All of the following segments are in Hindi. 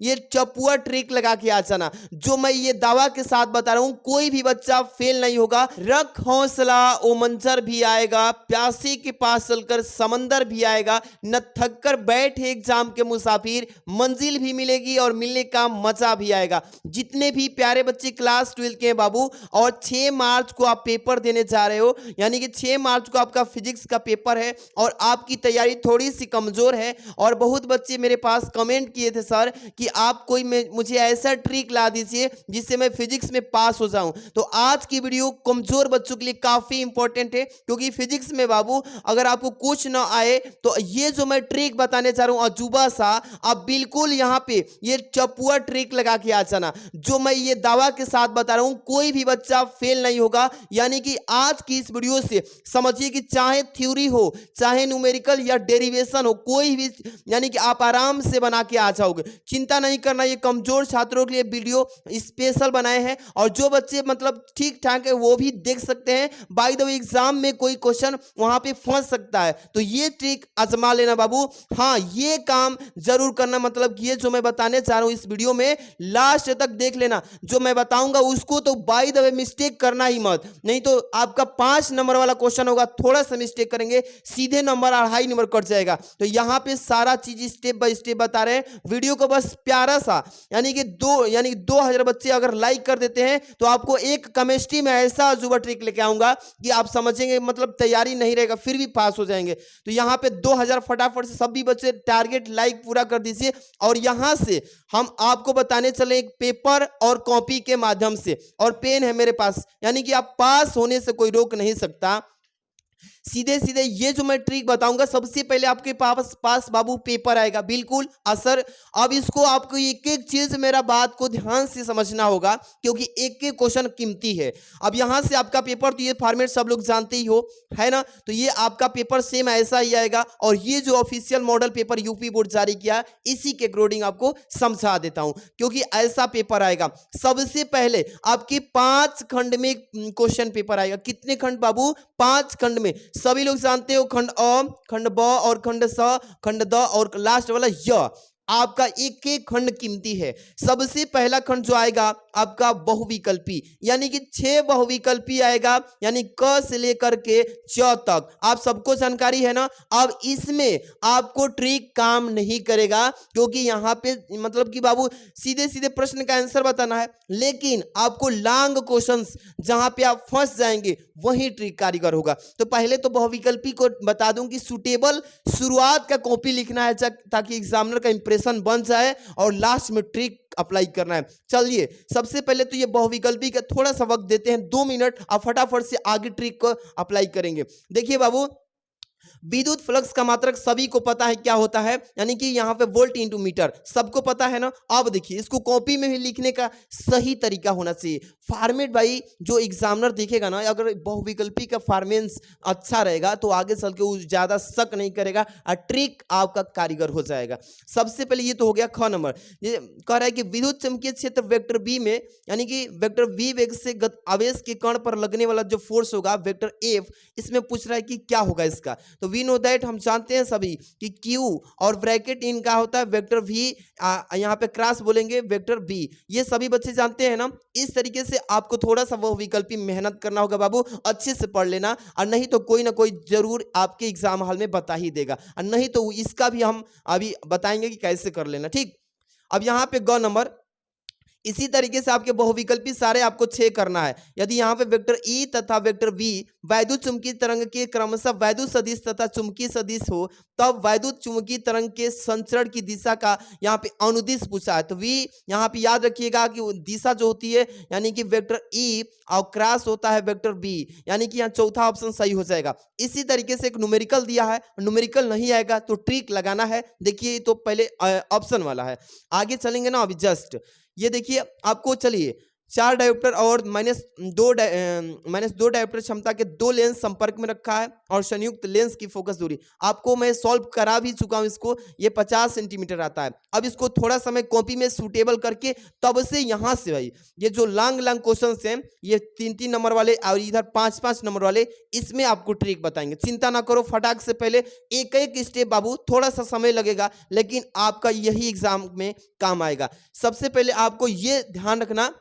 ये चपुआ ट्रिक लगा के आ जाना। जो मैं ये दावा के साथ बता रहा हूं, कोई भी बच्चा फेल नहीं होगा। रख हौसला ओ मंजर भी आएगा, प्यासी के पास चलकर समंदर भी आएगा, न थक कर बैठे एग्जाम के मुसाफिर, मंजिल भी मिलेगी और मिलने का मजा भी आएगा। जितने भी प्यारे बच्चे क्लास 12 के हैं बाबू, और 6 मार्च को आप पेपर देने जा रहे हो, यानी कि 6 मार्च को आपका फिजिक्स का पेपर है और आपकी तैयारी थोड़ी सी कमजोर है। और बहुत बच्चे मेरे पास कमेंट किए थे सर कि आप कोई मुझे ऐसा ट्रिक ला दीजिए जिससे मैं फिजिक्स में पास हो जाऊं। तो आज की वीडियो कमजोर बच्चों के लिए काफी इंपॉर्टेंट है, क्योंकि फिजिक्स में बाबू अगर आपको कुछ ना आए तो ये जो मैं ट्रिक बताने जा रहा हूं अजूबा सा, आप बिल्कुल यहां पे ये चपुआ ट्रिक लगा के आ जाना। जो मैं ये दावा के साथ बता रहा हूं, कोई भी बच्चा फेल नहीं होगा। यानी कि आज की इस वीडियो से समझिए कि चाहे थ्योरी हो, चाहे न्यूमेरिकल या डेरिवेशन हो, कोई भी, यानी कि आप आराम से बना के आ जाओगे। चिंता नहीं करना, ये कमजोर छात्रों के लिए वीडियो स्पेशल बनाए हैं, और जो बच्चे मतलब ठीक ठाक है वो भी देख सकते हैं। बाय द वे एग्जाम में कोई क्वेश्चन वहां पे फंस सकता है, तो ये ट्रिक आजमा लेना बाबू। हाँ, ये काम जरूर करना, मतलब ये जो मैं बताने जा रहा हूं इस वीडियो में लास्ट तक देख लेना। जो मैं बताऊंगा उसको तो बाय द वे मिस्टेक करना ही मत, नहीं तो आपका 5 नंबर वाला क्वेश्चन होगा, थोड़ा सा मिस्टेक करेंगे सीधे नंबर 2.5 नंबर कट जाएगा। तो यहां पे सारा चीज स्टेप बाय स्टेप बता रहे हैं। वीडियो को बस प्यारा सा, यानी कि 2000 बच्चे अगर लाइक कर देते हैं तो आपको एक केमिस्ट्री में ऐसा अजूबा ट्रिक लेके आऊंगा कि आप समझेंगे, मतलब तैयारी नहीं रहेगा फिर भी पास हो जाएंगे। तो यहां पे 2000 फटाफट से सभी बच्चे टारगेट लाइक पूरा कर दीजिए। और यहां से हम आपको बताने चले एक पेपर और कॉपी के माध्यम से, और पेन है मेरे पास, यानी कि आप पास होने से कोई रोक नहीं सकता। सीधे सीधे ये जो मैं ट्रिक बताऊंगा, सबसे पहले आपके पास बाबू पेपर आएगा, बिल्कुल असर। अब इसको आपको एक एक चीज मेरा बात को ध्यान से समझना होगा, क्योंकि एक एक क्वेश्चन कीमती है। अब यहां से आपका पेपर, तो ये फॉर्मेट सब लोग जानते ही हो, है ना। तो ये आपका पेपर सेम ऐसा ही आएगा, और ये जो official model paper UP board जारी किया, इसी के अकॉर्डिंग आपको समझा देता हूं, क्योंकि ऐसा पेपर आएगा। सबसे पहले आपके 5 खंड में क्वेश्चन पेपर आएगा। कितने खंड बाबू? 5 खंड में। सभी लोग जानते हो, खंड अ, खंड ब और खंड स, खंड द और लास्ट वाला य। आपका एक एक खंड कीमती है। सबसे पहला खंड जो आएगा आपका बहुविकल्पी, यानी कि 6 बहुविकल्पी आएगा, यानी क से लेकर के च तक। आप सबको जानकारी है ना। अब इसमें आपको ट्रिक काम नहीं करेगा, क्योंकि यहां पे मतलब कि बाबू सीधे सीधे प्रश्न का आंसर बताना है, लेकिन आपको लॉन्ग क्वेश्चंस जहां पे आप फंस जाएंगे वही ट्रिक कारीगर होगा। तो पहले तो बहुविकल्पी को बता दूं कि सुटेबल शुरुआत का कॉपी लिखना है, ताकि एग्जामिनर का इंप्रेशन बन जाए, और लास्ट में ट्रिक अप्लाई करना है। चलिए, सबसे पहले तो ये बहुविकल्पी का थोड़ा सा वक्त देते हैं, 2 मिनट, आप फटाफट से आगे ट्रिक को अप्लाई करेंगे। देखिए बाबू, विद्युत फ्लक्स का मात्रक सभी को पता है क्या होता है, यानी कि यहाँ पे वोल्ट इंटू मीटर, सबको पता है ना। अब देखिए, इसको कॉपी में भी लिखने का सही तरीका होना चाहिए। फॉर्मेट भाई जो एग्जामिनर देखेगा ना, अगर बहुविकल्पी का फॉर्मेंस अच्छा रहेगा तो आगे चल के वो ज्यादा शक नहीं करेगा, और ट्रिक आपका कारीगर हो जाएगा। सबसे पहले ये तो हो गया ख नंबर। ये कह रहा है कि विद्युत चुम्बकीय क्षेत्र वेक्टर बी में, यानी कि वेक्टर वी वेग से आवेश के कण पर लगने वाला जो फोर्स होगा वेक्टर एफ, इसमें पूछ रहा है कि क्या होगा इसका। तो वी नो दैट, हम जानते हैं सभी कि क्यू और ब्रैकेट इन का होता है वेक्टर वी, यहाँ पे क्रॉस बोलेंगे वेक्टर बी। ये सभी बच्चे जानते हैं ना। इस तरीके से आपको थोड़ा सा वो विकल्पी मेहनत करना होगा बाबू, अच्छे से पढ़ लेना, और नहीं तो कोई ना कोई जरूर आपके एग्जाम हॉल में बता ही देगा, और नहीं तो इसका भी हम अभी बताएंगे कि कैसे कर लेना, ठीक। अब यहाँ पे ग नंबर, इसी तरीके से आपके बहुविकल्पी सारे आपको 6 करना है। यदि यहाँ पे वेक्टर ई तथा वेक्टर वी वैद्युत चुंबकीय तरंग के क्रमशः वैद्युत सदिश तथा चुंबकीय सदिश हो, तब वैद्युत चुंबकीय तरंग के संचरण की दिशा का यहाँ पे अनुदिश पूछा है। तो वी यहाँ पे याद रखिएगा कि दिशा जो होती है, यानी कि वेक्टर ई, और क्रॉस होता है वेक्टर बी, यानी कि यहाँ चौथा ऑप्शन सही हो जाएगा। इसी तरीके से एक न्यूमेरिकल दिया है, न्यूमेरिकल नहीं आएगा तो ट्रिक लगाना है। देखिए, तो पहले ऑप्शन वाला है, आगे चलेंगे ना। अभी जस्ट ये देखिए आपको, चलिए 4 डायोप्टर और -2 डायोप्टर क्षमता के 2 लेंस संपर्क में रखा है और संयुक्त लेंस की फोकस दूरी आपको मैं सॉल्व करा भी चुका हूं। इसको ये 50 सेंटीमीटर आता है। अब इसको थोड़ा समय कॉपी में सूटेबल करके तब से यहां से भाई ये जो लॉन्ग लॉन्ग क्वेश्चंस हैं ये 3-3 नंबर वाले और इधर 5-5 नंबर वाले, इसमें आपको ट्रिक बताएंगे। चिंता ना करो, फटाक से पहले एक एक स्टेप बाबू, थोड़ा सा समय लगेगा लेकिन आपका यही एग्जाम में काम आएगा। सबसे पहले आपको ये ध्यान रखना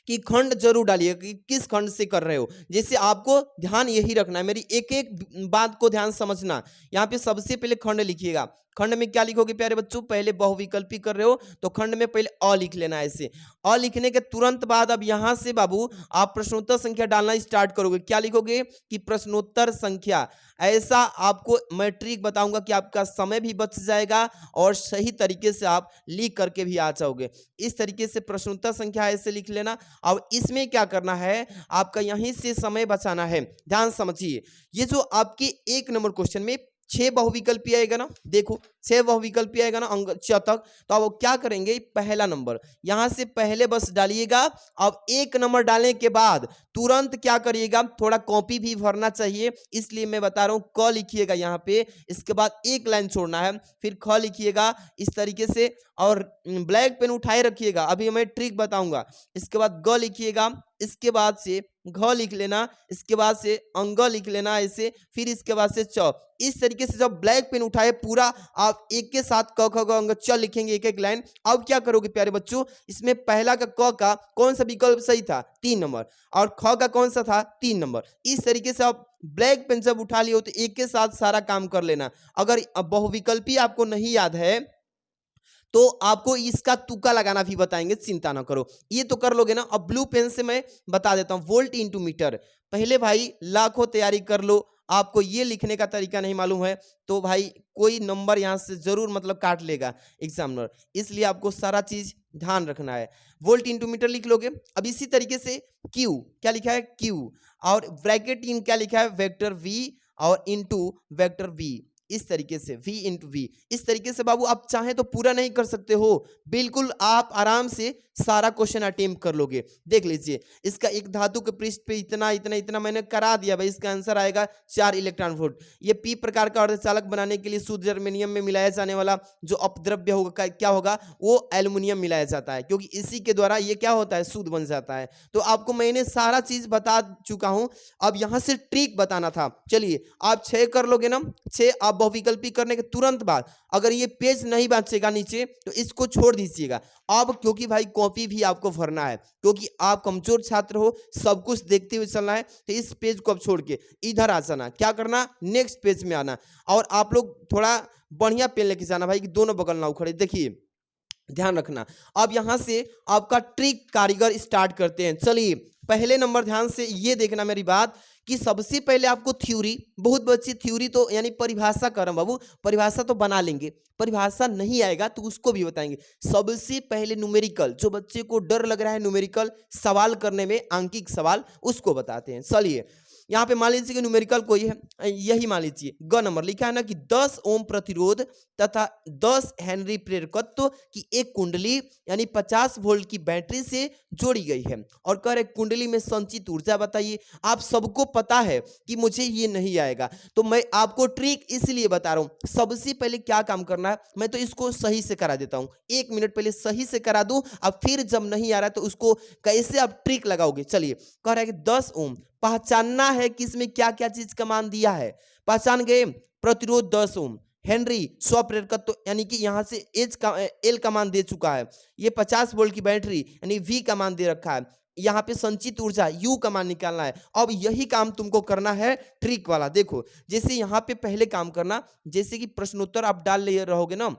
कि खंड जरूर डालिए कि किस खंड से कर रहे हो। जैसे आपको ध्यान यही रखना है, मेरी एक एक बात को ध्यान समझना। यहाँ पे सबसे पहले खंड लिखिएगा। खंड में क्या लिखोगे प्यारे बच्चों? पहले बहुविकल्पी कर रहे हो तो खंड में पहले अ लिख लेना है। ऐसे अ लिखने के तुरंत बाद अब यहां से बाबू आप प्रश्नोत्तर संख्या डालना स्टार्ट करोगे। क्या लिखोगे कि प्रश्नोत्तर संख्या। ऐसा आपको मैं ट्रिक बताऊंगा कि आपका समय भी बच जाएगा और सही तरीके से आप लिख करके भी आ जाओगे। इस तरीके से प्रश्नोत्तर संख्या ऐसे लिख लेना। अब इसमें क्या करना है, आपका यहीं से समय बचाना है। ध्यान समझिए, ये जो आपके 1 नंबर क्वेश्चन में 6 बहुविकल्पी आएगा ना, देखो 6 बहुविकल्पी आएगा ना अंक च तक। तो अब क्या करेंगे, पहला नंबर यहां से पहले बस डालिएगा। अब 1 नंबर डालने के बाद तुरंत क्या करिएगा, थोड़ा कॉपी भी भरना चाहिए, इसलिए मैं बता रहा हूं। क लिखिएगा यहाँ पे, इसके बाद एक लाइन छोड़ना है, फिर ख लिखिएगा इस तरीके से और ब्लैक पेन उठाए रखिएगा। अभी मैं ट्रिक बताऊंगा। इसके बाद ग लिखिएगा, इसके बाद से घ लिख लेना, इसके बाद से अंग लिख लेना ऐसे, फिर इसके बाद से च। इस तरीके से जब ब्लैक पेन उठाए पूरा आप एक के साथ क ख ग अंग च लिखेंगे एक एक लाइन। अब क्या करोगे प्यारे बच्चों, इसमें पहला का क का कौन सा विकल्प सही था? 3 नंबर, और ख का कौन सा था? 3 नंबर। इस तरीके से आप ब्लैक पेन जब उठा लिए हो तो एक के साथ सारा काम कर लेना। अगर बहुविकल्पी आपको नहीं याद है तो आपको इसका तुक्का लगाना भी बताएंगे, चिंता ना करो, ये तो कर लोगे ना। अब ब्लू पेन से मैं बता देता हूं, वोल्ट इंटू मीटर। पहले भाई लाखों तैयारी कर लो। आपको ये लिखने का तरीका नहीं मालूम है तो भाई कोई नंबर यहां से जरूर मतलब काट लेगा एग्जामिनर, इसलिए आपको सारा चीज ध्यान रखना है। वोल्ट इंटू मीटर लिख लोगे। अब इसी तरीके से क्यू, क्या लिखा है? क्यू, और ब्रैकेट इन क्या लिखा है? वेक्टर वी और इंटू वेक्टर वी। इस तरीके से v इंटू वी। इस तरीके से बाबू आप चाहें तो पूरा नहीं कर सकते हो, बिल्कुल आप आराम से सारा क्वेश्चन अटेम्प्ट कर लोगे। देख लीजिए, इसका एक धातु के पृष्ठ पे इतना इतना इतना मैंने करा दिया भाई। इसका आंसर आएगा 4 इलेक्ट्रॉन वोल्ट। ये पी प्रकार का अर्धचालक बनाने के लिए शुद्ध जर्मेनियम में मिलाया जाने वाला जो अपद्रव्य होगा क्या होगा, वो एल्युमिनियम मिलाया जाता है, क्योंकि इसी के द्वारा ये क्या होता है, शुद्ध बन जाता है। तो आपको मैंने सारा चीज बता चुका हूं। अब यहां से ट्रिक बताना था। चलिए आप 6 कर लोगे ना, 6 आप बहुविकल्पी करने के तुरंत बाद अगर ये पेज नहीं बचेगा नीचे तो इसको छोड़ दीजिएगा। अब क्योंकि भाई कॉपी भी आपको भरना है, क्योंकि आप कमजोर छात्र हो, सब कुछ देखते हुए चलना है, तो इस पेज को अब छोड़ के इधर आ जाना। क्या करना, नेक्स्ट पेज में आना। और आप लोग थोड़ा बढ़िया पेन लेके जाना भाई कि दोनों बगल ना उखड़े। देखिए ध्यान रखना। अब यहां से आपका ट्रिक कारीगर स्टार्ट करते हैं। चलिए पहले नंबर ध्यान से ये देखना मेरी बात कि सबसे पहले आपको थ्योरी, बहुत बच्चे थ्योरी तो यानी परिभाषा कर रहे हैं बाबू, परिभाषा तो बना लेंगे, परिभाषा नहीं आएगा तो उसको भी बताएंगे। सबसे पहले न्यूमेरिकल, जो बच्चे को डर लग रहा है न्यूमेरिकल सवाल करने में, अंकिक सवाल, उसको बताते हैं। चलिए यहाँ पे मान लीजिए कि न्यूमेरिकल कोई है, यही मान लीजिए ग नंबर लिखा है ना कि 10 ओम प्रतिरोध तथा 10 हेनरी प्रेरकत्व की एक कुंडली यानी 50 वोल्ट की बैटरी से जोड़ी गई है और कह रहे कुंडली में संचित ऊर्जा बताइए। आप सबको पता है कि मुझे ये नहीं आएगा तो मैं आपको ट्रिक इसलिए बता रहा हूं। सबसे पहले क्या काम करना है, मैं तो इसको सही से करा देता हूं, 1 मिनट पहले सही से करा दूं। अब फिर जब नहीं आ रहा तो उसको कैसे आप ट्रिक लगाओगे। चलिए कह रहा है कि 10 ओम पहचानना है कि इसमें क्या क्या चीज का मान दिया है, पहचान गए। प्रतिरोध 10 ओम, हेनरी स्वप्रेरकत्व यानी कि यहां से एल का मान दे चुका है, ये 50 वोल्ट की बैटरी यानी वी का मान दे रखा है, यहाँ पे संचित ऊर्जा यू का मान निकालना है। अब यही काम तुमको करना है ट्रिक वाला। देखो जैसे यहाँ पे पहले काम करना, जैसे कि प्रश्नोत्तर आप डाल ले रहोगे ना,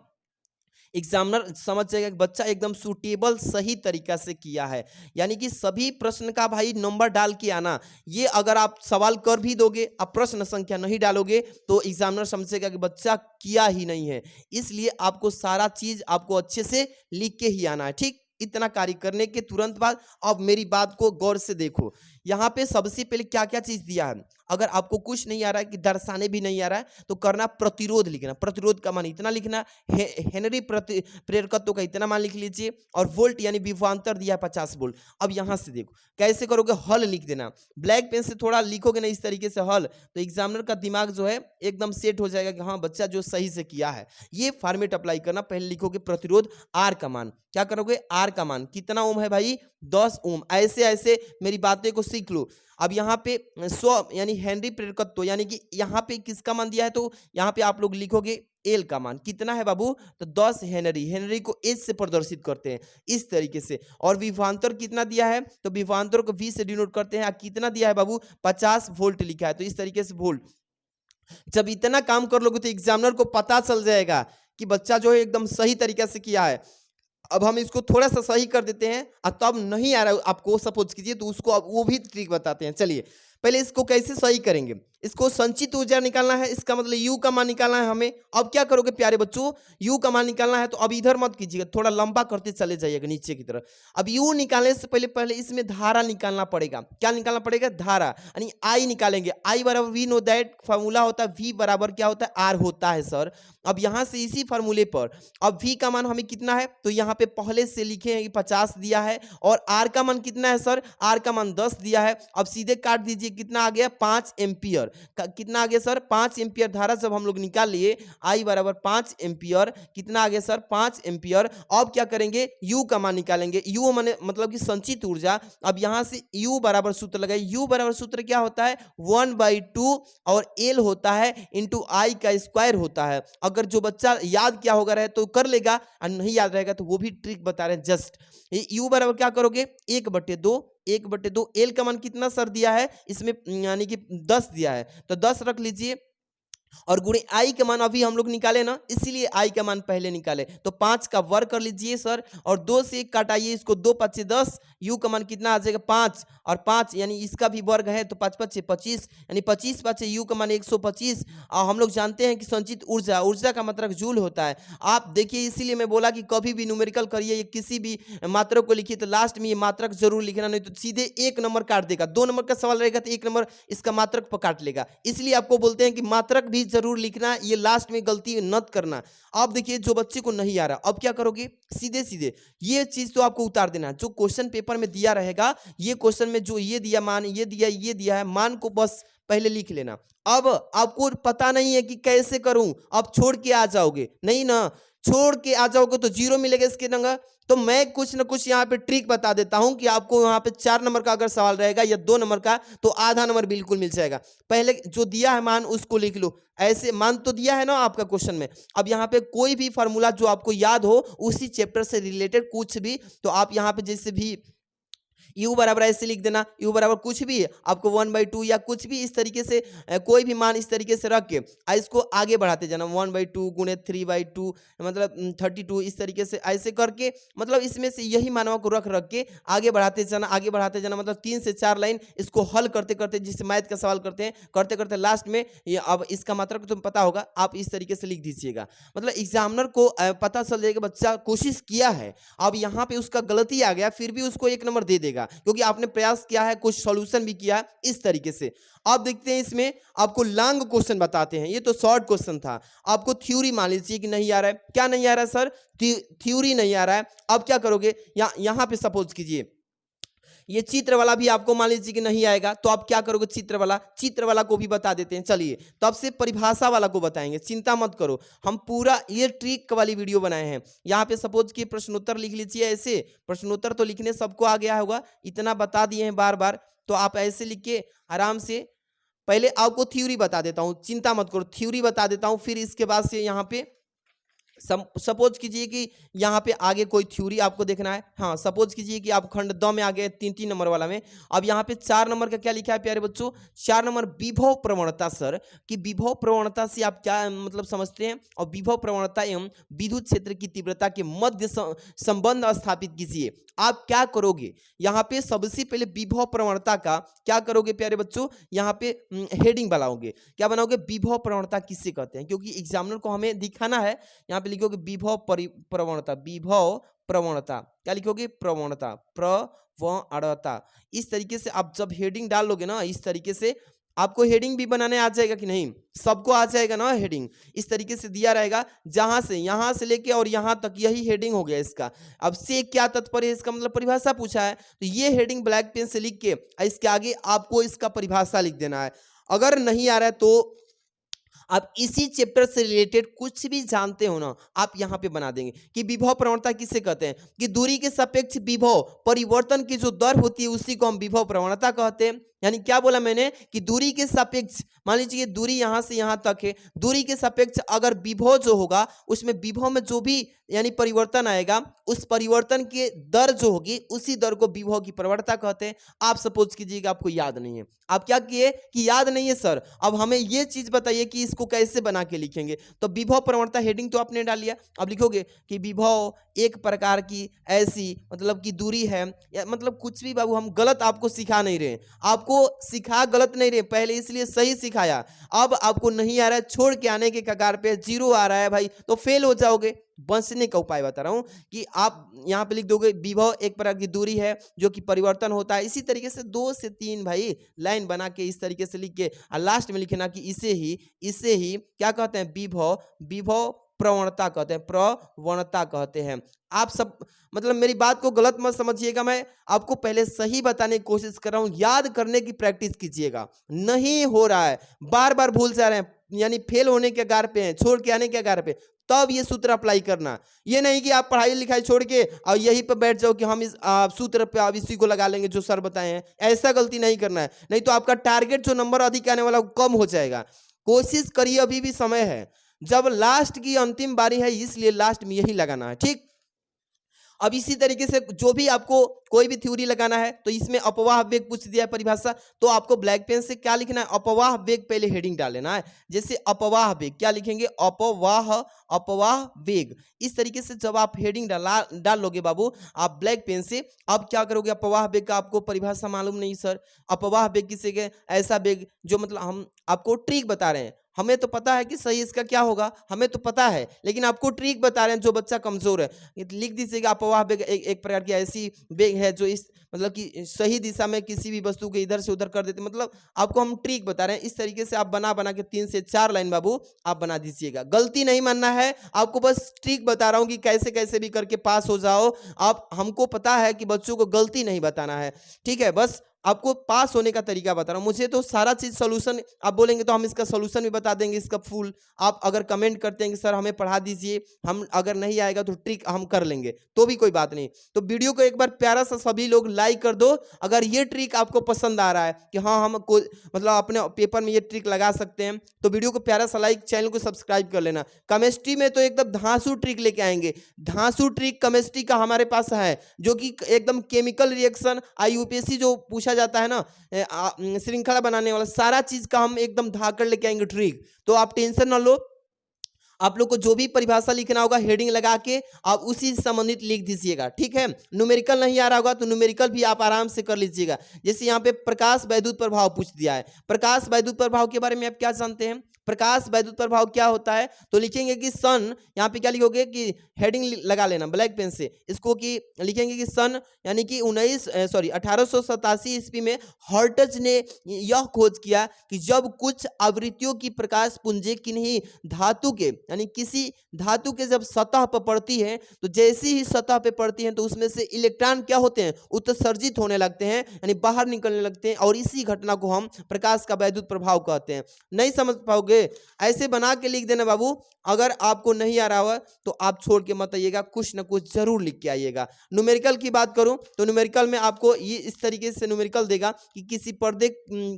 एग्जामिनर समझ जाएगा कि बच्चा एकदम सूटेबल सही तरीका से किया है, यानी कि सभी प्रश्न का भाई नंबर डाल के आना। ये अगर आप सवाल कर भी दोगे, आप प्रश्न संख्या नहीं डालोगे तो एग्जामिनर समझेगा कि बच्चा किया ही नहीं है। इसलिए आपको सारा चीज आपको अच्छे से लिख के ही आना है। ठीक, इतना कार्य करने के तुरंत बाद अब मेरी बात को गौर से देखो। यहाँ पे सबसे पहले क्या क्या चीज दिया है। अगर आपको कुछ नहीं आ रहा है कि दर्शाने भी नहीं आ रहा है तो करना प्रतिरोध लिखना। प्रतिरोध का मान इतना लिखना, हेनरी प्रेरकत्व का इतना मान लिख लीजिए, और वोल्ट यानी विभवांतर दिया है 50 वोल्ट। अब यहाँ से देखो कैसे करोगे, हल लिख देना। ब्लैक पेन से थोड़ा लिखोगे ना इस तरीके से हल, तो एग्जामिनर का दिमाग जो है एकदम सेट हो जाएगा कि हाँ बच्चा जो सही से किया है। ये फॉर्मेट अप्लाई करना। पहले लिखोगे प्रतिरोध, आर का मान क्या करोगे, आर का मान कितना ओम है भाई, 10 ओम। ऐसे ऐसे मेरी बातें को सीख लो। अब यहाँ पे 100 यानी हेनरी प्रेरकत्व, यानी कि यहाँ पे किसका मान दिया है, तो यहाँ पे आप लोग लिखोगे एल का मान कितना है बाबू, तो 10 हेनरी। हेनरी को एच से प्रदर्शित करते हैं इस तरीके से। और विभवांतर कितना दिया है, तो विभवांतर को वी से डिनोट करते हैं। कितना दिया है बाबू, 50 वोल्ट लिखा है, तो इस तरीके से वोल्ट। जब इतना काम कर लोगे तो एग्जामिनर को पता चल जाएगा कि बच्चा जो है एकदम सही तरीके से किया है। अब हम इसको थोड़ा सा सही कर देते हैं, और तब नहीं आ रहा है आपको सपोज कीजिए, तो उसको अब वो भी ट्रिक बताते हैं। चलिए पहले इसको कैसे सही करेंगे। इसको संचित ऊर्जा निकालना है, इसका मतलब यू का मान निकालना है हमें। अब क्या करोगे प्यारे बच्चों, यू का मान निकालना है, तो अब इधर मत कीजिएगा, थोड़ा लंबा करते चले जाइएगा नीचे की तरफ। अब यू निकालने से पहले पहले इसमें धारा निकालना पड़ेगा। क्या निकालना पड़ेगा, धारा, यानी आई निकालेंगे। आई बराबर वी नो दैट फॉर्मूला होता है, वी बराबर क्या होता है, आर होता है सर। अब यहां से इसी फार्मूले पर अब वी का मान हमें कितना है, तो यहाँ पे पहले से लिखे हैं कि 50 दिया है, और आर का मान कितना है सर, आर का मान 10 दिया है। अब सीधे काट दीजिए, कितना आ गया, 5 एम्पियर। कितना आ गया सर, 5 एम्पियर धारा जब हम लोग निकाल लिए, आई बराबर 5 एम्पियर, कितना आ गया सर, 5 एम्पियर। अब क्या करेंगे, यू का मान निकालेंगे। यू माने मतलब कि संचित ऊर्जा। अब यहां से यू बराबर सूत्र लगाए। यू बराबर सूत्र क्या होता है, 1/2, और एल होता है इंटू आई का स्क्वायर होता है। अगर जो बच्चा याद क्या होगा रहे तो कर लेगा, और नहीं याद रहेगा तो वो भी ट्रिक बता रहे हैं जस्ट। यू बराबर क्या करोगे, 1/2, 1/2। एल का मान कितना सर दिया है इसमें, यानी कि 10 दिया है, तो 10 रख लीजिए, और गुणे आई का मान अभी हम लोग निकाले ना, इसीलिए आई का मान पहले निकाले। तो 5 का वर्ग कर लीजिए सर, और 2 से 1 काटाइए इसको, 2 5 10, यू का मान कितना आ जाएगा 5, और 5 यानी इसका भी वर्ग है, तो 5 5 25, यानी 25 5 यू का मान 125। और हम लोग जानते हैं कि संचित ऊर्जा, ऊर्जा का मात्रक जूल होता है। आप देखिए, इसीलिए मैं बोला कि कभी भी न्यूमेरिकल करिए या किसी भी मात्रक को लिखिए तो लास्ट में ये मात्रक जरूर लिखना, नहीं तो सीधे 1 नंबर काट देगा। 2 नंबर का सवाल रहेगा तो 1 नंबर इसका मात्रक पर काट लेगा। इसलिए आपको बोलते हैं कि मात्रक भी जरूर लिखना, ये लास्ट में गलती मत करना। आप देखिए, जो बच्चे को नहीं आ रहा, अब क्या करोगे, सीधे सीधे ये चीज तो आपको उतार देना। जो क्वेश्चन पेपर में दिया रहेगा, ये क्वेश्चन में जो ये दिया मान, ये दिया है मान को बस पहले लिख लेना। अब आपको पता नहीं है कि कैसे करूं, अब छोड़ के आ जाओगे, नहीं ना, छोड़ के आ जाओगे तो 0 मिलेगा इसके नंबर। तो मैं कुछ ना कुछ यहाँ पे ट्रिक बता देता हूं कि आपको यहाँ पे 4 नंबर का अगर सवाल रहेगा या 2 नंबर का, तो आधा नंबर बिल्कुल मिल जाएगा। पहले जो दिया है मान उसको लिख लो, ऐसे मान तो दिया है ना आपका क्वेश्चन में। अब यहाँ पे कोई भी फॉर्मूला जो आपको याद हो उसी चैप्टर से रिलेटेड कुछ भी, तो आप यहाँ पे जैसे भी u बराबर ऐसे लिख देना, u बराबर कुछ भी आपको 1/2 या कुछ भी इस तरीके से कोई भी मान इस तरीके से रख के इसको आगे बढ़ाते जाना। 1/2 गुणे 3/2 मतलब 32, इस तरीके से ऐसे करके, मतलब इसमें से यही मानों को रख के आगे बढ़ाते जाना, आगे बढ़ाते जाना। मतलब 3 से 4 लाइन इसको हल करते करते, जिससे मैथ का सवाल करते हैं, करते करते लास्ट में ये अब इसका मात्रक तुम्हें पता होगा, आप इस तरीके से लिख दीजिएगा। मतलब एग्जामिनर को पता चल जाएगा बच्चा कोशिश किया है। अब यहाँ पे उसका गलती आ गया, फिर भी उसको 1 नंबर दे देगा, क्योंकि आपने प्रयास किया है, कुछ सॉल्यूशन भी किया है इस तरीके से। आप देखते हैं इसमें आपको लॉन्ग क्वेश्चन बताते हैं, ये तो शॉर्ट क्वेश्चन था। आपको थ्योरी मान लीजिए कि नहीं आ रहा है, क्या नहीं आ रहा है सर, थ्योरी नहीं आ रहा है। अब क्या करोगे, यहाँ पे सपोज कीजिए ये चित्र वाला भी आपको मान लीजिए कि नहीं आएगा, तो आप क्या करोगे, चित्र वाला को भी बता देते हैं। चलिए तब से परिभाषा वाला को बताएंगे, चिंता मत करो, हम पूरा ये ट्रिक वाली वीडियो बनाए हैं। यहाँ पे सपोज कि प्रश्नोत्तर लिख लीजिए, ऐसे प्रश्नोत्तर तो लिखने सबको आ गया होगा, इतना बता दिए हैं बार बार, तो आप ऐसे लिख के आराम से, पहले आपको थ्योरी बता देता हूँ, चिंता मत करो, थ्योरी बता देता हूँ, फिर इसके बाद से यहाँ पे सपोज कीजिए कि यहाँ पे आगे कोई थ्योरी आपको देखना है। हाँ, सपोज कीजिए कि आप खंड द में आ गए 3 नंबर वाला में। अब यहाँ पे 4 नंबर का क्या लिखा है प्यारे बच्चों, 4 नंबर विभव प्रवणता। सर कि विभव प्रवणता से आप क्या मतलब समझते हैं, और विभव प्रवणता एवं विद्युत क्षेत्र की तीव्रता के मध्य संबंध स्थापित कीजिए। आप क्या करोगे, यहाँ पे सबसे पहले विभव प्रवणता का क्या करोगे प्यारे बच्चों, यहाँ पे हेडिंग बनाओगे, क्या बनाओगे, विभव प्रवणता किससे कहते हैं, क्योंकि एग्जामिनर को हमें दिखाना है। यहाँ पे लिखोगे विभव प्रवणता, विभव प्रवणता, क्या लिखोगे प्रवणता, प्रवणता। इस तरीके से आप जब हेडिंग डाल लोगे ना, इस तरीके से आपको हेडिंग भी बनाने आ जाएगा कि नहीं, सबको आ जाएगा ना हेडिंग। इस तरीके से दिया रहेगा, जहां से यहां से लेके और यहां तक यही हेडिंग हो गया इसका। अब से क्या तात्पर्य है, इसका मतलब परिभाषा पूछा है, तो ये हेडिंग ब्लैक पेन से लिख के इसके आगे आपको इसका परिभाषा लिख देना है। अगर नहीं आ रहा है तो आप इसी चैप्टर से रिलेटेड कुछ भी जानते हो ना, आप यहाँ पे बना देंगे कि विभव प्रवणता किसे कहते हैं, कि दूरी के सापेक्ष विभव परिवर्तन की जो दर होती है उसी को हम विभव प्रवणता कहते हैं। यानी क्या बोला मैंने कि दूरी के सापेक्ष, मान लीजिए दूरी यहां से यहां तक है, दूरी के सापेक्ष अगर विभव जो होगा उसमें विभव में जो भी यानी परिवर्तन आएगा, उस परिवर्तन के दर जो होगी उसी दर को विभव की प्रवणता कहते हैं। आप सपोज कीजिएगा आपको याद नहीं है, आप क्या किए कि याद नहीं है सर, अब हमें ये चीज बताइए कि इसको कैसे बना के लिखेंगे। तो विभव प्रवणता हेडिंग तो आपने डाल लिया, अब लिखोगे कि विभव एक प्रकार की ऐसी मतलब की दूरी है, या मतलब कुछ भी बाबू हम गलत आपको सिखा नहीं रहे, आपको सिखा गलत नहीं रहे, पहले इसलिए सही सिखाया। अब आपको नहीं आ रहा है, छोड़ के आने के कगार पे, जीरो आ रहा है भाई तो फेल हो जाओगे। बचने का उपाय बता रहा हूं कि आप यहां पे लिख दोगे विभव एक प्रकार की दूरी है जो कि परिवर्तन होता है। इसी तरीके से 2 से 3 भाई लाइन बना के इस तरीके से लिख के और लास्ट में लिखना कि इसे ही क्या कहते हैं, विभव प्रवणता कहते हैं, प्रवणता कहते हैं। आप सब मतलब मेरी बात को गलत मत समझिएगा, मैं आपको पहले सही बताने की कोशिश कर रहा हूं, याद करने की प्रैक्टिस कीजिएगा। नहीं हो रहा है, बार बार भूल जा रहे हैं, यानी फेल होने के गार पे हैं, छोड़ के आने के गार पे, तब ये सूत्र अप्लाई करना। ये नहीं कि आप पढ़ाई लिखाई छोड़ के और यहीं पर बैठ जाओ कि हम इस सूत्र पे आप इसी को लगा लेंगे जो सर बताए हैं। ऐसा गलती नहीं करना है, नहीं तो आपका टारगेट जो नंबर अधिक आने वाला कम हो जाएगा। कोशिश करिए, अभी भी समय है, जब लास्ट की अंतिम बारी है इसलिए लास्ट में यही लगाना है, ठीक। अब इसी तरीके से जो भी आपको कोई भी थ्योरी लगाना है तो इसमें अपवाह वेग पूछ दिया है परिभाषा, तो आपको ब्लैक पेन से क्या लिखना है, अपवाह वेग पहले हेडिंग डाल लेना है। जैसे अपवाह वेग क्या लिखेंगे, अपवाह वेग। इस तरीके से जब आप हेडिंग डाल लोगे बाबू आप ब्लैक पेन से, अब क्या करोगे, अपवाह वेग का आपको परिभाषा मालूम नहीं सर, अपवाह वेग किसे के, ऐसा वेग जो मतलब हम आपको ट्रिक बता रहे हैं, हमें तो पता है कि सही इसका क्या होगा, हमें तो पता है, लेकिन आपको ट्रिक बता रहे हैं जो बच्चा कमजोर है। लिख दीजिएगा अपवाह वेग एक प्रकार की ऐसी वेग है जो इस मतलब कि सही दिशा में किसी भी वस्तु को इधर से उधर कर देते, मतलब आपको हम ट्रिक बता रहे हैं। इस तरीके से आप बना के 3 से 4 लाइन बाबू आप बना दीजिएगा, गलती नहीं मानना है, आपको बस ट्रिक बता रहा हूं कि कैसे कैसे भी करके पास हो जाओ आप। हमको पता है कि बच्चों को गलती नहीं बताना है, ठीक है, बस आपको पास होने का तरीका बता रहा हूं। मुझे तो सारा चीज सोल्यूशन आप बोलेंगे तो हम इसका सोल्यूशन भी बता देंगे इसका फुल। आप अगर कमेंट करते हैं कि सर हमें पढ़ा दीजिए, हम अगर नहीं आएगा तो ट्रिक हम कर लेंगे, तो भी कोई बात नहीं। तो वीडियो को एक बार प्यारा सा सभी लोग लाइक कर दो अगर ये ट्रिक आपको पसंद आ रहा है कि हाँ हम मतलब अपने पेपर में ये ट्रिक लगा सकते हैं, तो वीडियो को प्यारा सा लाइक, चैनल को सब्सक्राइब कर लेना। केमिस्ट्री में तो एकदम धांसू ट्रिक लेके आएंगे, धांसू ट्रिक केमिस्ट्री का हमारे पास है जो कि एकदम केमिकल रिएक्शन यूपीएससी जो पूछा जाता है ना श्रृंखला बनाने वाला, सारा चीज का हम एकदम धाकर लेके आएंगे ट्रिक। तो आप टेंशन ना लो, आप लोग को जो भी परिभाषा लिखना होगा हेडिंग लगा के आप उसी से संबंधित लिख दीजिएगा, ठीक है। न्यूमेरिकल नहीं आ रहा होगा तो न्यूमेरिकल भी आप आराम से कर लीजिएगा। जैसे यहाँ पे प्रकाश वैद्युत प्रभाव पूछ दिया है, प्रकाश वैद्युत प्रभाव के बारे में आप क्या जानते हैं, प्रकाश वैद्युत प्रभाव क्या होता है, तो लिखेंगे कि सन, यहाँ पे क्या लिखोगे कि हेडिंग लगा लेना ब्लैक पेन से इसको, कि लिखेंगे कि सन यानी कि 1887 ईस्वी में हर्ट्ज ने यह खोज किया कि जब कुछ आवृत्तियों की प्रकाश पुंजे किन्हीं धातु के यानी किसी धातु के जब सतह पर पड़ती है तो जैसी ही सतह पे पड़ती है तो उसमें से इलेक्ट्रॉन क्या होते हैं, उत्सर्जित होने लगते हैं यानी बाहर निकलने लगते हैं, और इसी घटना को हम प्रकाश का वैद्युत प्रभाव कहते हैं। नहीं समझ पाओगे, ऐसे बना के लिख देना बाबू। अगर आपको नहीं आ रहा हो तो आप छोड़ के मत आइएगा, कुछ ना कुछ जरूर लिख के आइएगा। न्यूमेरिकल की बात करूं तो न्यूमेरिकल में आपको ये इस तरीके से न्यूमेरिकल देगा कि किसी पर्दे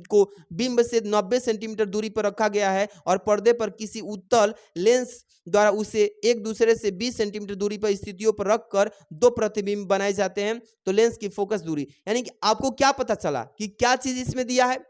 को बिंब से 90 सेंटीमीटर दूरी पर रखा गया है और पर्दे पर किसी उत्तल लेंस द्वारा उसे एक दूसरे से 20 सेंटीमीटर दूरी पर स्थितियों पर रखकर 2 प्रतिबिंब बनाए जाते हैं। तो लेंस की फोकस दूरी यानी कि आपको क्या पता चला कि क्या चीज इसमें दिया है।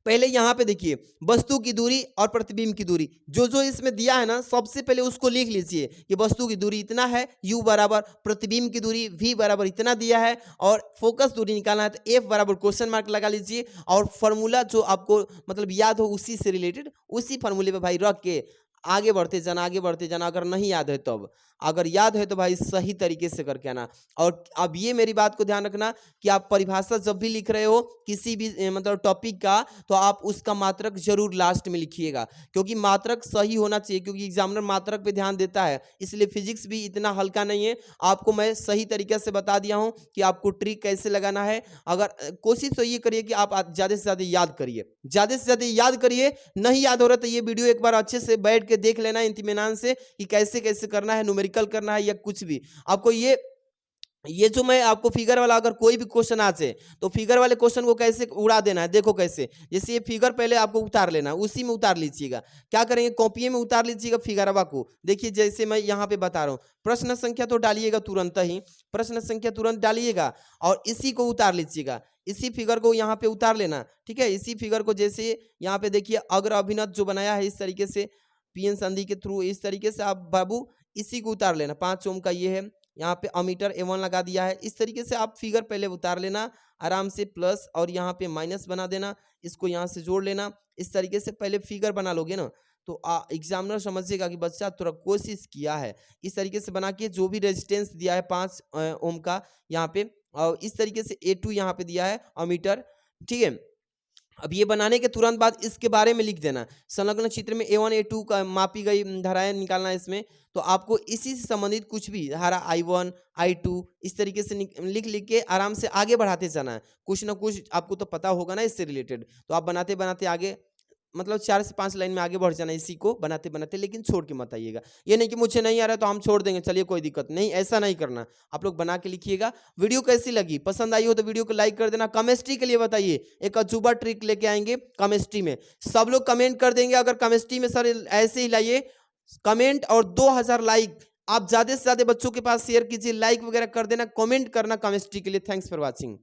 पहले यहां पे देखिए वस्तु की दूरी और प्रतिबिंब की दूरी जो जो इसमें दिया है ना, सबसे पहले उसको लिख लीजिए कि वस्तु की दूरी इतना है, u बराबर प्रतिबिंब की दूरी v बराबर इतना दिया है, और फोकस दूरी निकालना है तो f बराबर क्वेश्चन मार्क लगा लीजिए, और फॉर्मूला जो आपको मतलब याद हो उसी से रिलेटेड उसी फॉर्मूले पे भाई रख के आगे बढ़ते जाना, आगे बढ़ते जाना। अगर नहीं याद है तब, अगर याद है तो भाई सही तरीके से करके आना। और अब ये मेरी बात को ध्यान रखना कि आप परिभाषा जब भी लिख रहे हो किसी भी मतलब टॉपिक का, तो आप उसका मात्रक जरूर लास्ट में लिखिएगा, क्योंकि मात्रक सही होना चाहिए, क्योंकि एग्जामिनर मात्रक पे ध्यान देता है। इसलिए फिजिक्स भी इतना हल्का नहीं है। आपको मैं सही तरीके से बता दिया हूं कि आपको ट्रिक कैसे लगाना है। अगर कोशिश तो ये करिए कि आप ज्यादा से ज्यादा याद करिए, ज्यादा से ज्यादा याद करिए। नहीं याद हो रहा तो ये वीडियो एक बार अच्छे से बैठ के देख लेना इत्मीनान से कि कैसे कैसे करना है, न्यूमेरिकल करना है या कुछ भी। आपको ये जो मैं आपको फिगर वाला अगर कोई भी क्वेश्चन आ जाए तो फिगर वाले क्वेश्चन को कैसे उड़ा देना है, देखो कैसे। जैसे ये फिगर पहले आपको उतार लेना है, उसी में उतार लीजिएगा। क्या करेंगे, कॉपी में उतार लीजिएगा फिगरवा को। देखिए जैसे मैं यहाँ पे बता रहा हूँ, प्रश्न संख्या तो डालिएगा तुरंत ही, प्रश्न संख्या तुरंत डालिएगा और इसी को उतार लीजिएगा। इसी फिगर को यहाँ पे उतार लेना, ठीक है। इसी फिगर को जैसे यहाँ पे देखिए अग्र अभिनत जो बनाया है इस तरीके से पीएन संधि के थ्रू, इस तरीके से आप बाबू इसी को उतार लेना। 5 ओम का ये है, यहाँ पे अमीटर A1 लगा दिया है। इस तरीके से आप फिगर पहले उतार लेना आराम से, प्लस और यहाँ पे माइनस बना देना, इसको यहाँ से जोड़ लेना। इस तरीके से पहले फिगर बना लोगे ना तो एग्जामिनर समझिएगा कि बच्चा थोड़ा कोशिश किया है। इस तरीके से बना के जो भी रेजिस्टेंस दिया है 5 ओम का यहाँ पे, और इस तरीके से A2 यहाँ पे दिया है अमीटर, ठीक है। अब ये बनाने के तुरंत बाद इसके बारे में लिख देना। संलग्न चित्र में A1 A2 का मापी गई धाराएं निकालना है इसमें, तो आपको इसी से संबंधित कुछ भी धारा I1 I2 इस तरीके से लिख लिख के आराम से आगे बढ़ाते जाना है। कुछ ना कुछ आपको तो पता होगा ना इससे रिलेटेड, तो आप बनाते बनाते आगे मतलब 4 से 5 लाइन में आगे बढ़ जाना इसी को बनाते बनाते, लेकिन छोड़ के मत आइएगा। ये नहीं कि मुझे नहीं आ रहा है तो हम छोड़ देंगे, चलिए कोई दिक्कत नहीं, ऐसा नहीं करना। आप लोग बना के लिखिएगा। वीडियो कैसी लगी, पसंद आई हो तो वीडियो को लाइक कर देना। केमिस्ट्री के लिए बताइए, एक अजूबा ट्रिक लेके आएंगे केमिस्ट्री में, सब लोग कमेंट कर देंगे अगर केमिस्ट्री में सर ऐसे ही लाइए कमेंट, और 2000 लाइक आप ज्यादा से ज्यादा बच्चों के पास शेयर कीजिए, लाइक वगैरह कर देना, कमेंट करना केमिस्ट्री के लिए। Thanks for watching.